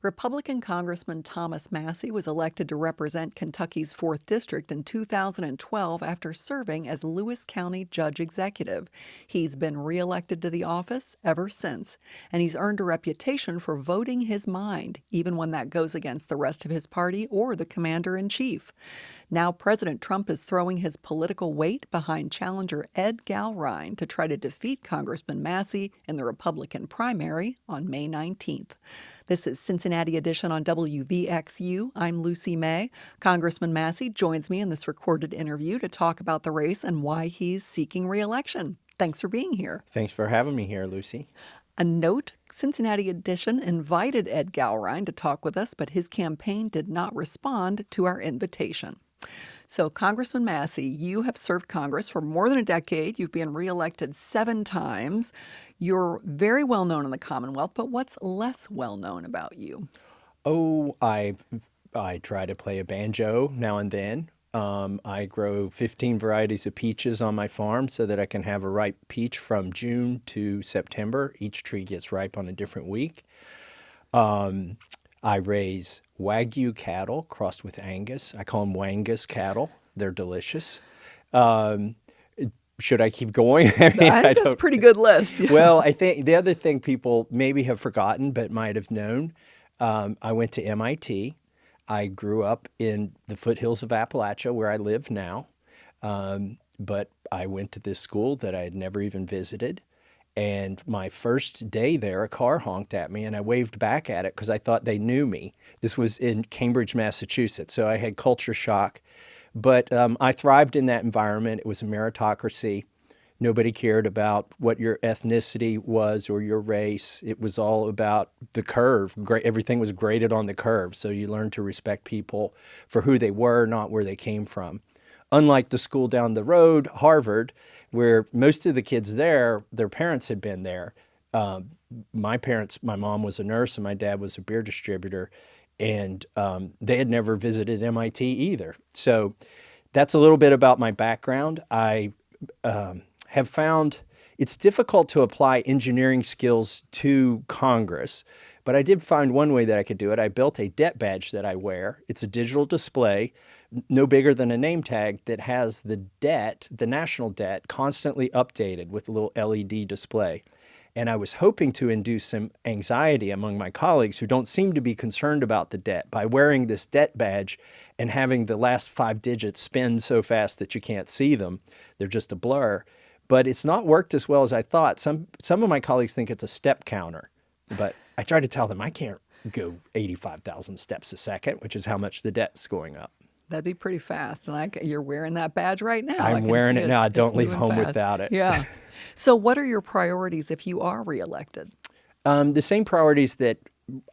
Republican Congressman Thomas Massie was elected to represent Kentucky's 4th District in 2012 after serving as Lewis County Judge Executive. He's been reelected to the office ever since, and he's earned a reputation for voting his mind, even when that goes against the rest of his party or the commander-in-chief. Now President Trump is throwing his political weight behind challenger Ed Gallrein to try to defeat Congressman Massie in the Republican primary on May 19th. This is Cincinnati Edition on WVXU. I'm Lucy May. Congressman Massie joins me in this recorded interview to talk about the race and why he's seeking re-election. Thanks for being here. Thanks for having me here, Lucy. A note, Cincinnati Edition invited Ed Gallrein to talk with us, but his campaign did not respond to our invitation. So, Congressman Massie, you have served Congress for more than a decade. You've been reelected 7 times. You're very well known in the Commonwealth, but what's less well known about you? Oh, I try to play a banjo now and then. I grow 15 varieties of peaches on my farm so that I can have a ripe peach from June to September. Each tree gets ripe on a different week. I raise Wagyu cattle crossed with Angus. I call them Wangus cattle. They're delicious. Should I keep going? I think that's a pretty good list. Yeah. Well, I think the other thing people maybe have forgotten but might have known, I went to MIT. I grew up in the foothills of Appalachia where I live now, but I went to this school that I had never even visited. And my first day there, a car honked at me, and I waved back at it because I thought they knew me. This was in Cambridge, Massachusetts, so I had culture shock. But I thrived in that environment. It was a meritocracy. Nobody cared about what your ethnicity was or your race. It was all about the curve. Everything was graded on the curve, so you learned to respect people for who they were, not where they came from. Unlike the school down the road, Harvard, where most of the kids there, their parents had been there. My mom was a nurse and my dad was a beer distributor, and they had never visited MIT either. So that's a little bit about my background. I have found it's difficult to apply engineering skills to Congress, but I did find one way that I could do it. I built a debt badge that I wear. It's a digital display, no bigger than a name tag, that has the debt, the national debt, constantly updated with a little LED display. And I was hoping to induce some anxiety among my colleagues who don't seem to be concerned about the debt by wearing this debt badge and having the last 5 digits spin so fast that you can't see them. They're just a blur. But it's not worked as well as I thought. Some of my colleagues think it's a step counter, but I try to tell them I can't go 85,000 steps a second, which is how much the debt's going up. That'd be pretty fast. And you're wearing that badge right now. I'm wearing it now. I don't leave home without it. Yeah. So what are your priorities if you are reelected? The same priorities that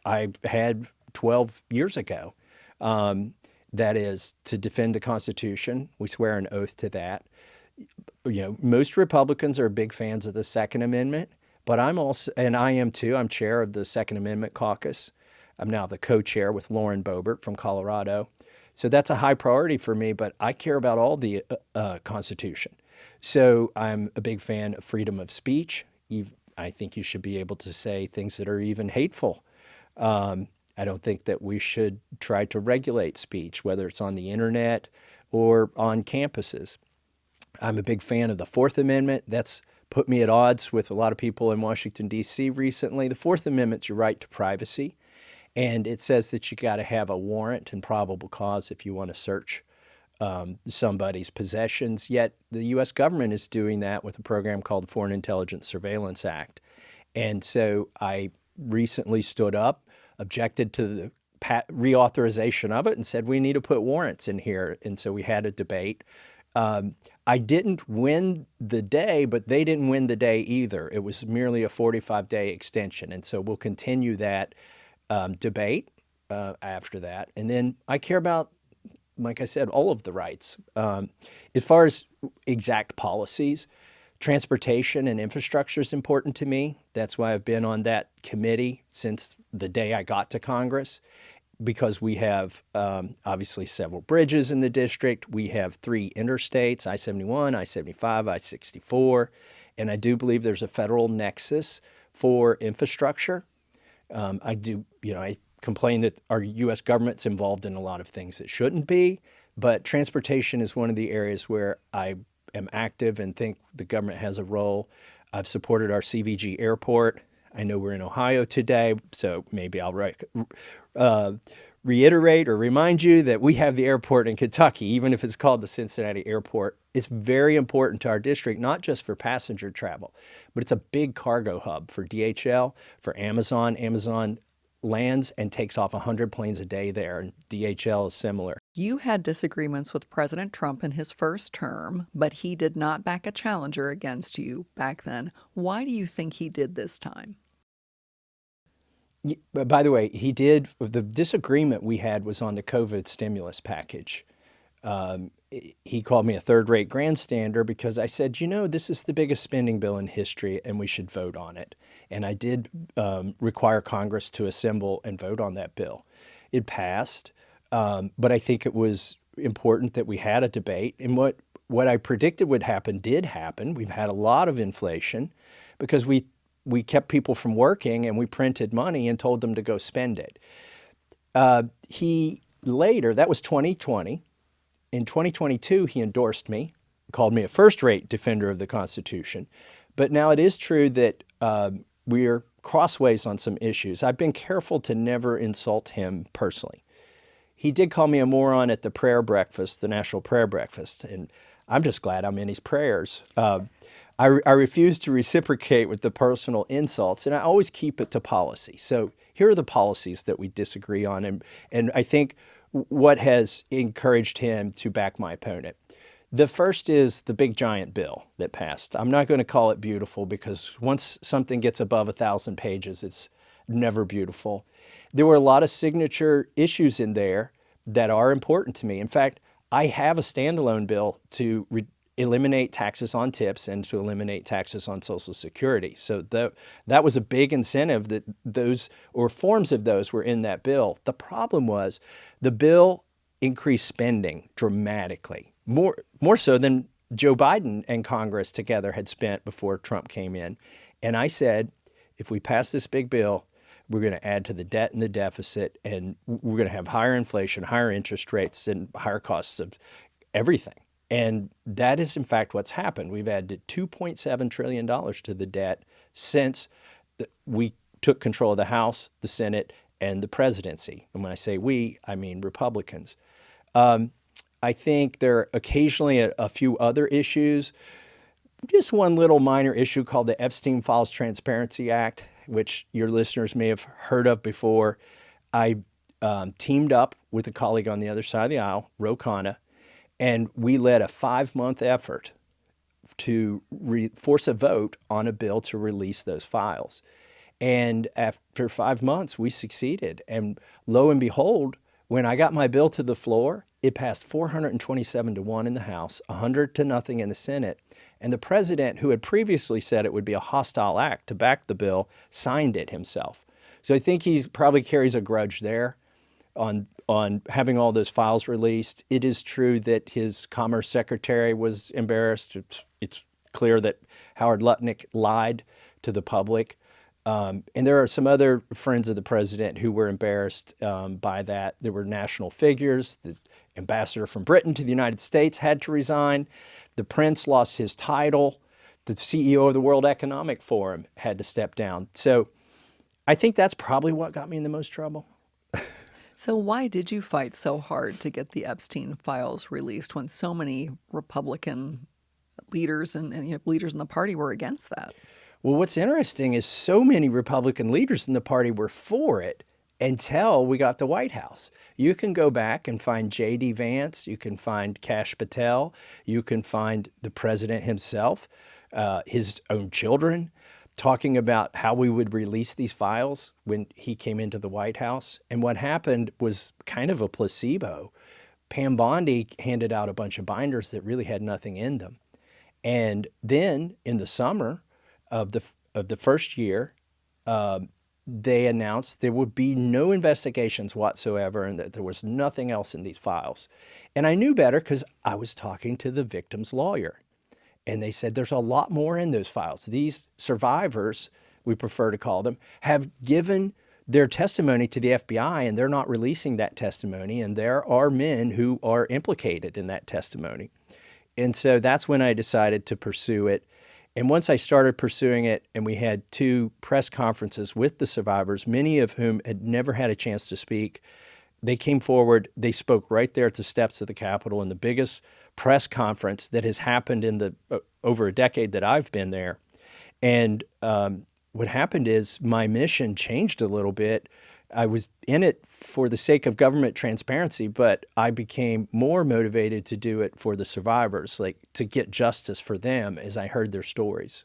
I had 12 years ago. That is to defend the Constitution. We swear an oath to that. You know, most Republicans are big fans of the Second Amendment, but I'm also, and I am too, I'm chair of the Second Amendment caucus. I'm now the co-chair with Lauren Boebert from Colorado. So that's a high priority for me, but I care about all the Constitution. So I'm a big fan of freedom of speech. I think you should be able to say things that are even hateful. I don't think that we should try to regulate speech, whether it's on the internet or on campuses. I'm a big fan of the Fourth Amendment. That's put me at odds with a lot of people in Washington, D.C. recently. The Fourth Amendment's your right to privacy. And it says that you got to have a warrant and probable cause if you want to search somebody's possessions. Yet the U.S. government is doing that with a program called Foreign Intelligence Surveillance Act. And so I recently stood up, objected to the reauthorization of it, and said we need to put warrants in here. And so we had a debate. I didn't win the day, but they didn't win the day either. It was merely a 45-day extension. And so we'll continue that debate after that. And then I care about, like I said, all of the rights. As far as exact policies, transportation and infrastructure is important to me. That's why I've been on that committee since the day I got to Congress, because we have obviously several bridges in the district. We have 3 interstates, I-71, I-75, I-64, and I do believe there's a federal nexus for infrastructure. I complain that our U.S. government's involved in a lot of things that shouldn't be, but transportation is one of the areas where I am active and think the government has a role. I've supported our CVG airport. I know we're in Ohio today, so maybe I'll reiterate or remind you that we have the airport in Kentucky, even if it's called the Cincinnati Airport. It's very important to our district, not just for passenger travel, but it's a big cargo hub for DHL, for Amazon. Amazon lands and takes off 100 planes a day there, and DHL is similar. You had disagreements with President Trump in his first term, but he did not back a challenger against you back then. Why do you think he did this time? By the way, he did. The disagreement we had was on the COVID stimulus package. He called me a third-rate grandstander because I said, this is the biggest spending bill in history and we should vote on it. And I did require Congress to assemble and vote on that bill. It passed, but I think it was important that we had a debate. And what I predicted would happen did happen. We've had a lot of inflation because we kept people from working and we printed money and told them to go spend it. He later, that was 2020. In 2022, he endorsed me, called me a first-rate defender of the Constitution. But now it is true that we're crossways on some issues. I've been careful to never insult him personally. He did call me a moron at the prayer breakfast, the National Prayer Breakfast, and I'm just glad I'm in his prayers. I refuse to reciprocate with the personal insults, and I always keep it to policy. So here are the policies that we disagree on, and I think what has encouraged him to back my opponent. The first is the big giant bill that passed. I'm not going to call it beautiful because once something gets above 1,000 pages, it's never beautiful. There were a lot of signature issues in there that are important to me. In fact, I have a standalone bill to eliminate taxes on tips and to eliminate taxes on Social Security. So that was a big incentive that those, or forms of those, were in that bill. The problem was the bill increased spending dramatically, more so than Joe Biden and Congress together had spent before Trump came in. And I said, if we pass this big bill, we're going to add to the debt and the deficit, and we're going to have higher inflation, higher interest rates, and higher costs of everything. And that is, in fact, what's happened. We've added $2.7 trillion to the debt since we took control of the House, the Senate, and the presidency. And when I say we, I mean Republicans. I think there are occasionally a few other issues. Just one little minor issue called the Epstein Files Transparency Act, which your listeners may have heard of before. I teamed up with a colleague on the other side of the aisle, Ro Khanna, and we led a 5-month effort to force a vote on a bill to release those files. And after 5 months, we succeeded. And lo and behold, when I got my bill to the floor, it passed 427 to 1 in the House, 100 to nothing in the Senate. And the president, who had previously said it would be a hostile act to back the bill, signed it himself. So I think he probably carries a grudge there on having all those files released. It is true that his Commerce Secretary was embarrassed. It's clear that Howard Lutnick lied to the public. And there are some other friends of the president who were embarrassed by that. There were national figures. The ambassador from Britain to the United States had to resign. The prince lost his title. The CEO of the World Economic Forum had to step down. So I think that's probably what got me in the most trouble. So why did you fight so hard to get the Epstein files released when so many Republican leaders and leaders in the party were against that? Well, what's interesting is so many Republican leaders in the party were for it until we got the White House. You can go back and find J.D. Vance, you can find Kash Patel, you can find the president himself, his own children, talking about how we would release these files when he came into the White House. And what happened was kind of a placebo. Pam Bondi handed out a bunch of binders that really had nothing in them. And then in the summer of the first year, they announced there would be no investigations whatsoever and that there was nothing else in these files. And I knew better because I was talking to the victim's lawyer. And they said there's a lot more in those files. These survivors, we prefer to call them, have given their testimony to the FBI, and they're not releasing that testimony. And there are men who are implicated in that testimony. And so that's when I decided to pursue it. And once I started pursuing it, and we had 2 press conferences with the survivors, many of whom had never had a chance to speak, they came forward. They spoke right there at the steps of the Capitol in the biggest press conference that has happened in the over a decade that I've been there. And what happened is my mission changed a little bit. I was in it for the sake of government transparency, but I became more motivated to do it for the survivors, like to get justice for them as I heard their stories.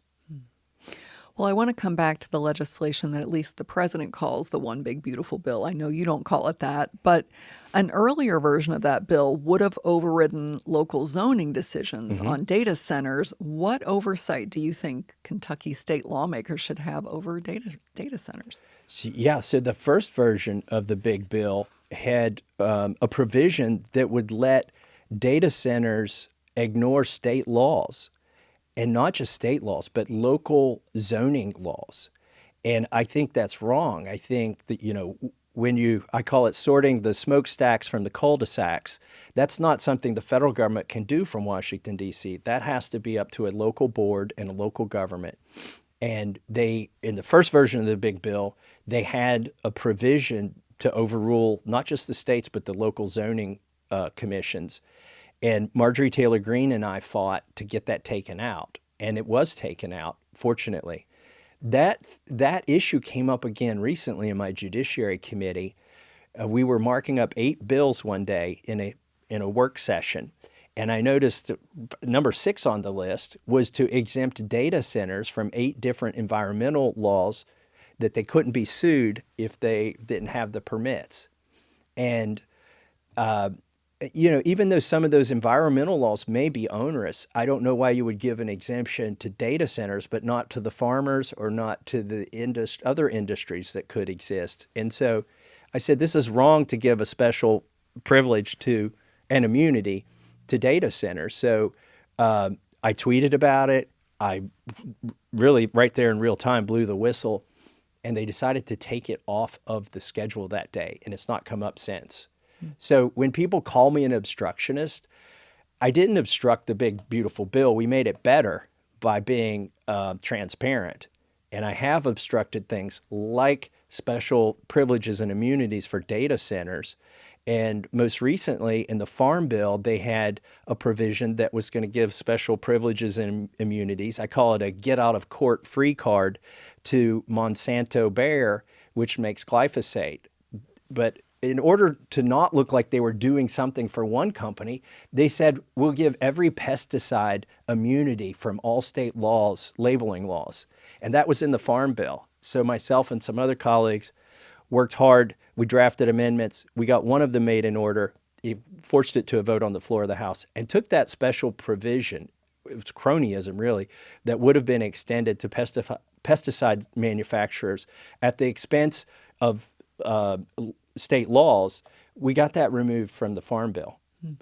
Well, I want to come back to the legislation that at least the president calls the One Big Beautiful Bill. I know you don't call it that, but an earlier version of that bill would have overridden local zoning decisions on data centers. What oversight do you think Kentucky state lawmakers should have over data centers? So the first version of the big bill had a provision that would let data centers ignore state laws. And not just state laws, but local zoning laws. And I think that's wrong. I think that, I call it sorting the smokestacks from the cul-de-sacs. That's not something the federal government can do from Washington, D.C. That has to be up to a local board and a local government. And in the first version of the big bill, they had a provision to overrule not just the states, but the local zoning commissions. And Marjorie Taylor Greene and I fought to get that taken out, and it was taken out, fortunately. That issue came up again recently in my Judiciary Committee. We were marking up 8 bills one day in a work session, and I noticed number 6 on the list was to exempt data centers from 8 different environmental laws that they couldn't be sued if they didn't have the permits. And even though some of those environmental laws may be onerous, I don't know why you would give an exemption to data centers, but not to the farmers or not to the other industries that could exist. And so I said, this is wrong to give a special privilege to an immunity to data centers. So I tweeted about it. I really, right there in real time, blew the whistle, and they decided to take it off of the schedule that day, and it's not come up since. So when people call me an obstructionist, I didn't obstruct the big, beautiful bill. We made it better by being transparent. And I have obstructed things like special privileges and immunities for data centers. And most recently in the Farm Bill, they had a provision that was going to give special privileges and immunities. I call it a get out of court free card to Monsanto Bayer, which makes glyphosate. But in order to not look like they were doing something for one company, they said, we'll give every pesticide immunity from all state laws, labeling laws. And that was in the Farm Bill. So myself and some other colleagues worked hard. We drafted amendments. We got one of them made in order. It forced it to a vote on the floor of the House and took that special provision, it was cronyism really, that would have been extended to pesticide manufacturers at the expense of state laws. We got that removed from the Farm Bill.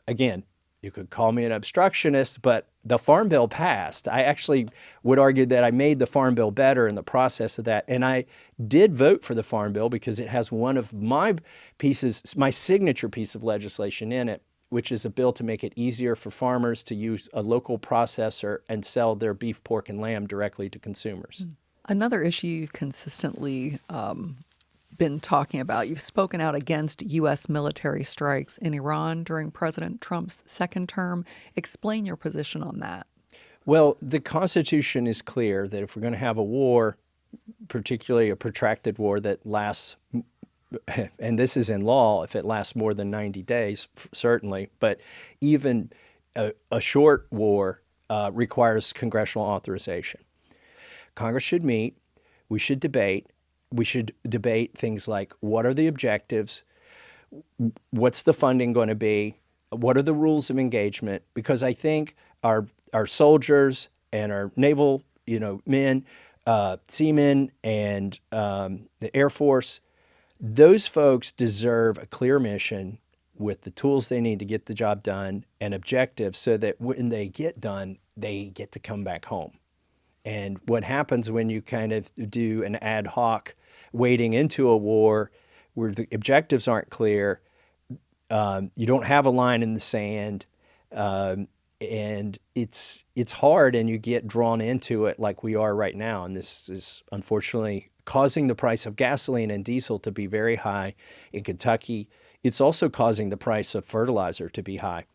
Again, you could call me an obstructionist, but the Farm Bill passed. I actually would argue that I made the Farm Bill better in the process of that. And I did vote for the Farm Bill because it has one of my pieces, my signature piece of legislation in it, which is a bill to make it easier for farmers to use a local processor and sell their beef, pork, and lamb directly to consumers. Another issue you've consistently been talking about. You've spoken out against U.S. military strikes in Iran during President Trump's second term. Explain your position on that. Well, the Constitution is clear that if we're going to have a war, particularly a protracted war that lasts, and this is in law, if it lasts more than 90 days, certainly, but even a short war requires congressional authorization. Congress should meet. We should debate. We should debate things like, what are the objectives? What's the funding going to be? What are the rules of engagement? Because I think our soldiers and our naval, men, seamen, and the Air Force, those folks deserve a clear mission with the tools they need to get the job done and objectives so that when they get done, they get to come back home. And what happens when you kind of do an ad hoc wading into a war where the objectives aren't clear, you don't have a line in the sand, and it's hard, and you get drawn into it like we are right now. And this is unfortunately causing the price of gasoline and diesel to be very high in Kentucky. It's also causing the price of fertilizer to be high.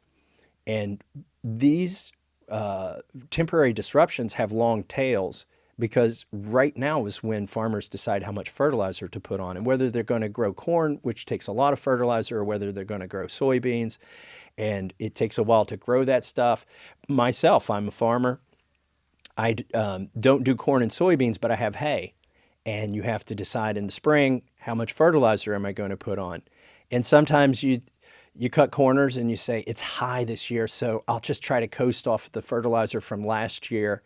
And these temporary disruptions have long tails, because right now is when farmers decide how much fertilizer to put on and whether they're going to grow corn, which takes a lot of fertilizer, or whether they're going to grow soybeans. And it takes a while to grow that stuff. Myself, I'm a farmer. I don't do corn and soybeans, but I have hay. And you have to decide in the spring, how much fertilizer am I going to put on? And sometimes you cut corners and you say, it's high this year, so I'll just try to coast off the fertilizer from last year.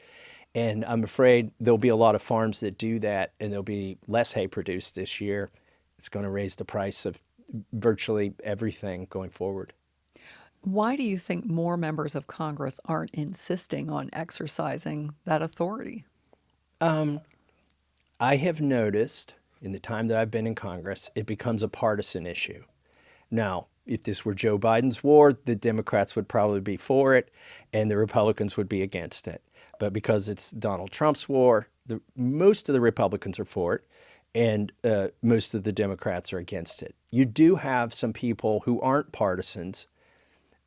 And I'm afraid there'll be a lot of farms that do that, and there'll be less hay produced this year. It's going to raise the price of virtually everything going forward. Why do you think more members of Congress aren't insisting on exercising that authority? I have noticed in the time that I've been in Congress, it becomes a partisan issue. Now, if this were Joe Biden's war, the Democrats would probably be for it and the Republicans would be against it. But because it's Donald Trump's war, most of the Republicans are for it, and most of the Democrats are against it. You do have some people who aren't partisans.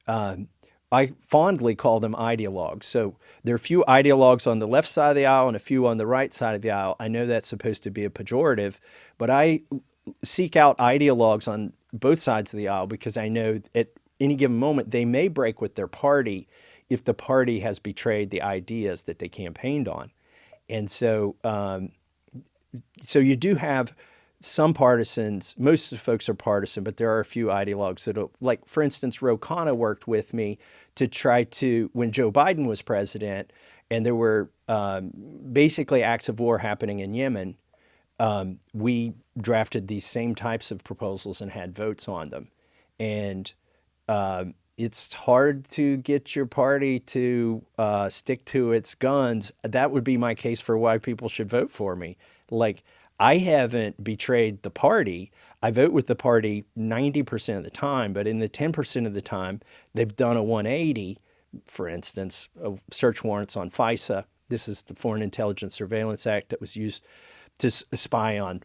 I fondly call them ideologues. So there are a few ideologues on the left side of the aisle and a few on the right side of the aisle. I know that's supposed to be a pejorative, but I seek out ideologues on both sides of the aisle because I know at any given moment they may break with their party if the party has betrayed the ideas that they campaigned on. And so you do have some partisans. Most of the folks are partisan, but there are a few ideologues that, like, for instance, Ro Khanna worked with me to try to, when Joe Biden was president and there were basically acts of war happening in Yemen, we drafted these same types of proposals and had votes on them. And it's hard to get your party to stick to its guns. That would be my case for why people should vote for me. Like, I haven't betrayed the party. I vote with the party 90% of the time, but in the 10% of the time, they've done a 180. For instance, search warrants on FISA. This is the Foreign Intelligence Surveillance Act that was used to spy on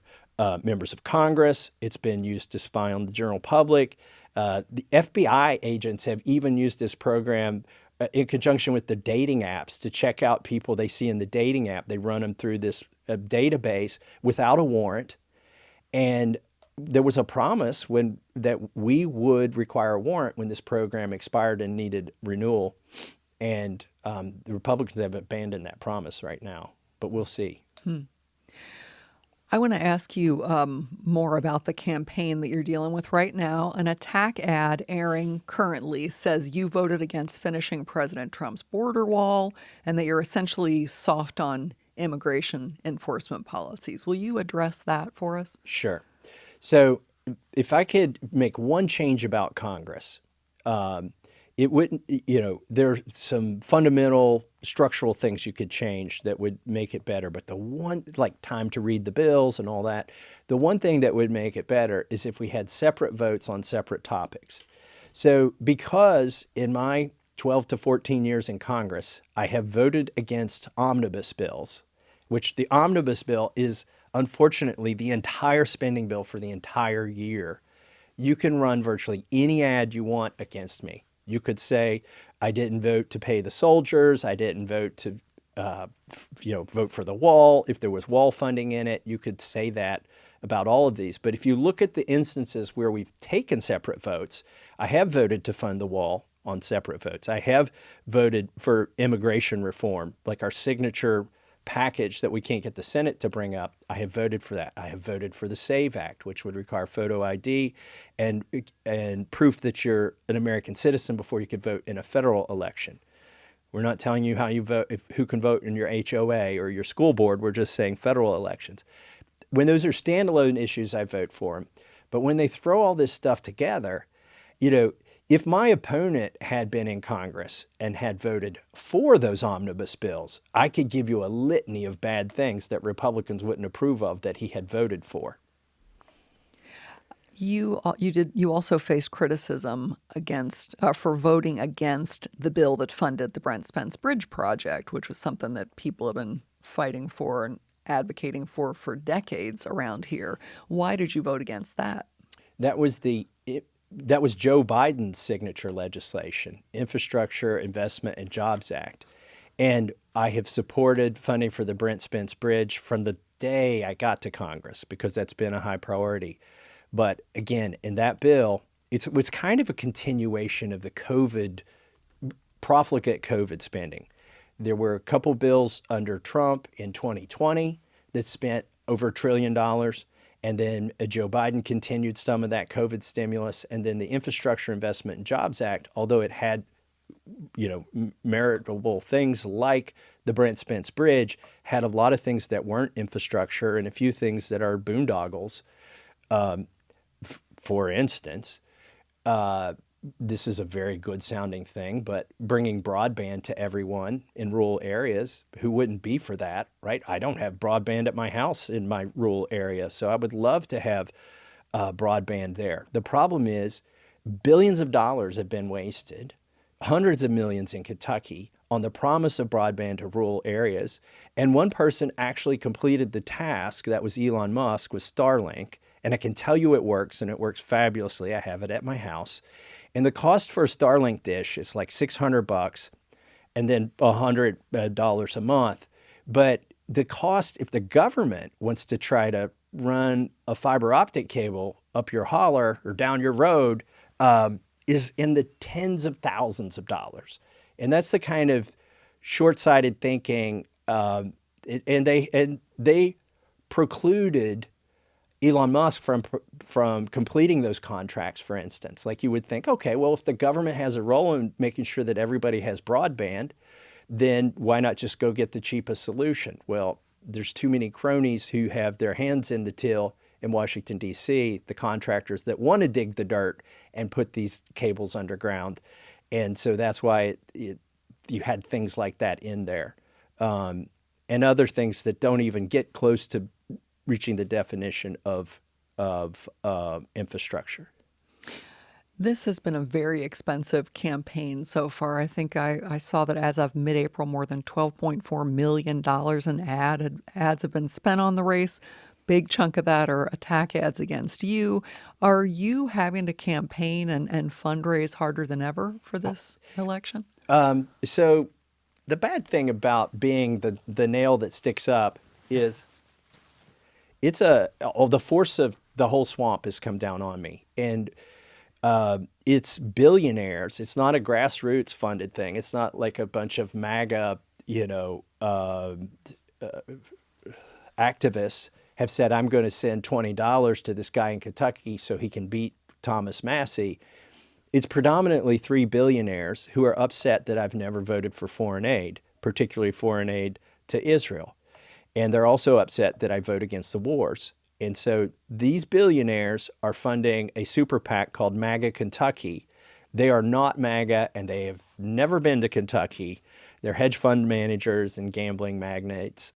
members of Congress. It's been used to spy on the general public. The FBI agents have even used this program in conjunction with the dating apps to check out people they see in the dating app. They run them through this database without a warrant. And there was a promise that we would require a warrant when this program expired and needed renewal. And the Republicans have abandoned that promise right now, but we'll see. I want to ask you more about the campaign that you're dealing with right now. An attack ad airing currently says you voted against finishing President Trump's border wall and that you're essentially soft on immigration enforcement policies. Will you address that for us? Sure. So if I could make one change about Congress, it wouldn't, there are some fundamental structural things you could change that would make it better. But the one, like time to read the bills and all that, the one thing that would make it better is if we had separate votes on separate topics. So because in my 12 to 14 years in Congress, I have voted against omnibus bills, which the omnibus bill is unfortunately the entire spending bill for the entire year. You can run virtually any ad you want against me. You could say, I didn't vote to pay the soldiers. I didn't vote to, vote for the wall. If there was wall funding in it, you could say that about all of these. But if you look at the instances where we've taken separate votes, I have voted to fund the wall on separate votes. I have voted for immigration reform, like our signature package that we can't get the Senate to bring up. I have voted for that. I have voted for the SAVE Act, which would require photo ID and proof that you're an American citizen before you could vote in a federal election. We're not telling you how you vote, who can vote in your HOA or your school board. We're just saying federal elections. When those are standalone issues, I vote for them. But when they throw all this stuff together, If my opponent had been in Congress and had voted for those omnibus bills, I could give you a litany of bad things that Republicans wouldn't approve of that he had voted for. You also faced criticism against for voting against the bill that funded the Brent Spence Bridge project, which was something that people have been fighting for and advocating for decades around here. Why did you vote against that? That was Joe Biden's signature legislation, Infrastructure Investment and Jobs Act. And I have supported funding for the Brent Spence Bridge from the day I got to Congress because that's been a high priority. But again, in that bill, it was kind of a continuation of the profligate COVID spending. There were a couple bills under Trump in 2020 that spent over $1 trillion. And then Joe Biden continued some of that COVID stimulus. And then the Infrastructure Investment and Jobs Act, although it had, meritable things like the Brent Spence Bridge, had a lot of things that weren't infrastructure and a few things that are boondoggles. For instance, this is a very good sounding thing, but bringing broadband to everyone in rural areas, who wouldn't be for that, right? I don't have broadband at my house in my rural area, so I would love to have broadband there. The problem is billions of dollars have been wasted, hundreds of millions in Kentucky, on the promise of broadband to rural areas. And one person actually completed the task, that was Elon Musk, with Starlink. And I can tell you it works, and it works fabulously. I have it at my house. And the cost for a Starlink dish is like $600 and then $100 a month. But the cost, if the government wants to try to run a fiber optic cable up your holler or down your road, is in the tens of thousands of dollars. And that's the kind of short-sighted thinking. And they precluded Elon Musk from completing those contracts, for instance. Like, you would think, okay, well, if the government has a role in making sure that everybody has broadband, then why not just go get the cheapest solution? Well, there's too many cronies who have their hands in the till in Washington, D.C., the contractors that want to dig the dirt and put these cables underground. And so that's why you had things like that in there, and other things that don't even get close to reaching the definition of infrastructure. This has been a very expensive campaign so far. I think I saw that as of mid-April, more than $12.4 million in ads have been spent on the race. Big chunk of that are attack ads against you. Are you having to campaign and fundraise harder than ever for this election? So the bad thing about being the nail that sticks up is the force of the whole swamp has come down on me. And it's billionaires. It's not a grassroots funded thing. It's not like a bunch of MAGA, activists have said, I'm going to send $20 to this guy in Kentucky so he can beat Thomas Massie. It's predominantly 3 billionaires who are upset that I've never voted for foreign aid, particularly foreign aid to Israel. And they're also upset that I vote against the wars. And so these billionaires are funding a super PAC called MAGA Kentucky. They are not MAGA, and they have never been to Kentucky. They're hedge fund managers and gambling magnates.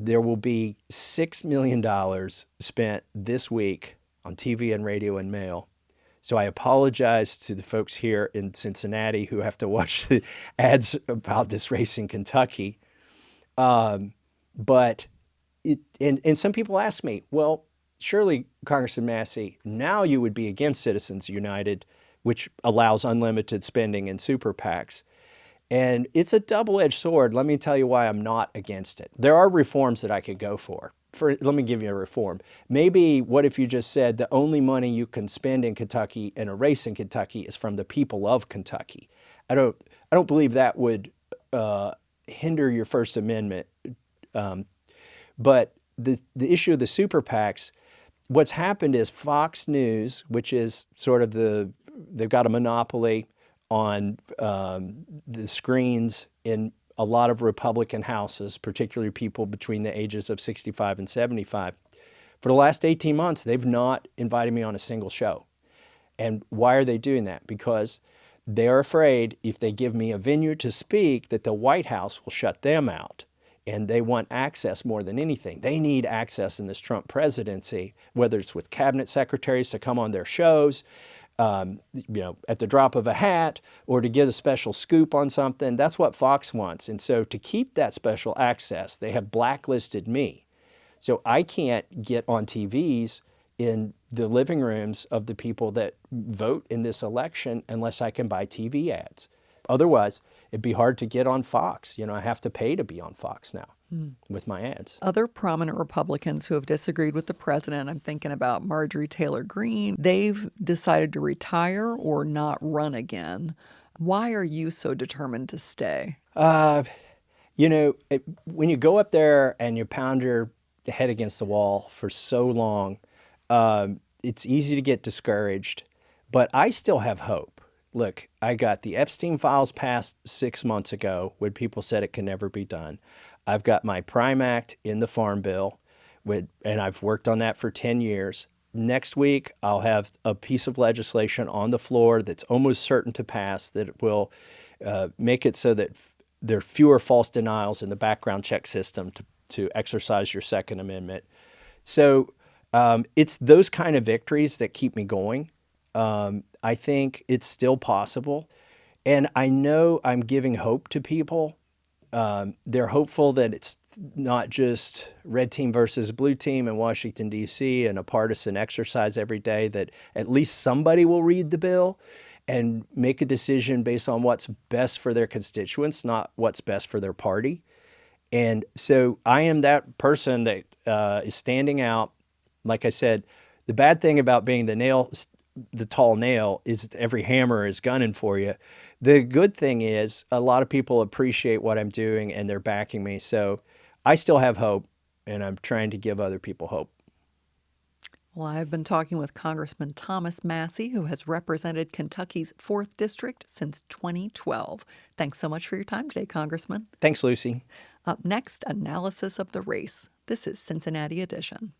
There will be $6 million spent this week on TV and radio and mail. So I apologize to the folks here in Cincinnati who have to watch the ads about this race in Kentucky. But some people ask me, well, surely, Congressman Massie, now you would be against Citizens United, which allows unlimited spending in super PACs. And it's a double-edged sword. Let me tell you why I'm not against it. There are reforms that I could go for. Let me give you a reform. Maybe what if you just said the only money you can spend in Kentucky in a race in Kentucky is from the people of Kentucky? I don't believe that would hinder your First Amendment. But the issue of the super PACs, what's happened is Fox News, which is sort of they've got a monopoly on the screens in a lot of Republican houses, particularly people between the ages of 65 and 75. For the last 18 months, they've not invited me on a single show. And why are they doing that? Because they're afraid if they give me a venue to speak that the White House will shut them out. And they want access more than anything. They need access in this Trump presidency, whether it's with cabinet secretaries to come on their shows, at the drop of a hat, or to get a special scoop on something. That's what Fox wants. And so to keep that special access, they have blacklisted me. So I can't get on TVs in the living rooms of the people that vote in this election unless I can buy TV ads. Otherwise, it'd be hard to get on Fox. I have to pay to be on Fox now with my ads. Other prominent Republicans who have disagreed with the president, I'm thinking about Marjorie Taylor Greene, they've decided to retire or not run again. Why are you so determined to stay? When you go up there and you pound your head against the wall for so long, it's easy to get discouraged, but I still have hope. Look, I got the Epstein files passed 6 months ago when people said it can never be done. I've got my Prime Act in the Farm Bill, and I've worked on that for 10 years. Next week, I'll have a piece of legislation on the floor that's almost certain to pass that will make it so that there are fewer false denials in the background check system to exercise your Second Amendment. So it's those kind of victories that keep me going. I think it's still possible. And I know I'm giving hope to people. They're hopeful that it's not just red team versus blue team in Washington, D.C. and a partisan exercise every day, that at least somebody will read the bill and make a decision based on what's best for their constituents, not what's best for their party. And so I am that person that is standing out. Like I said, the bad thing about being the tall nail is that every hammer is gunning for you. The good thing is a lot of people appreciate what I'm doing and they're backing me. So I still have hope, and I'm trying to give other people hope. Well, I've been talking with Congressman Thomas Massie, who has represented Kentucky's 4th District since 2012. Thanks so much for your time today, Congressman. Thanks, Lucy. Up next, analysis of the race. This is Cincinnati Edition.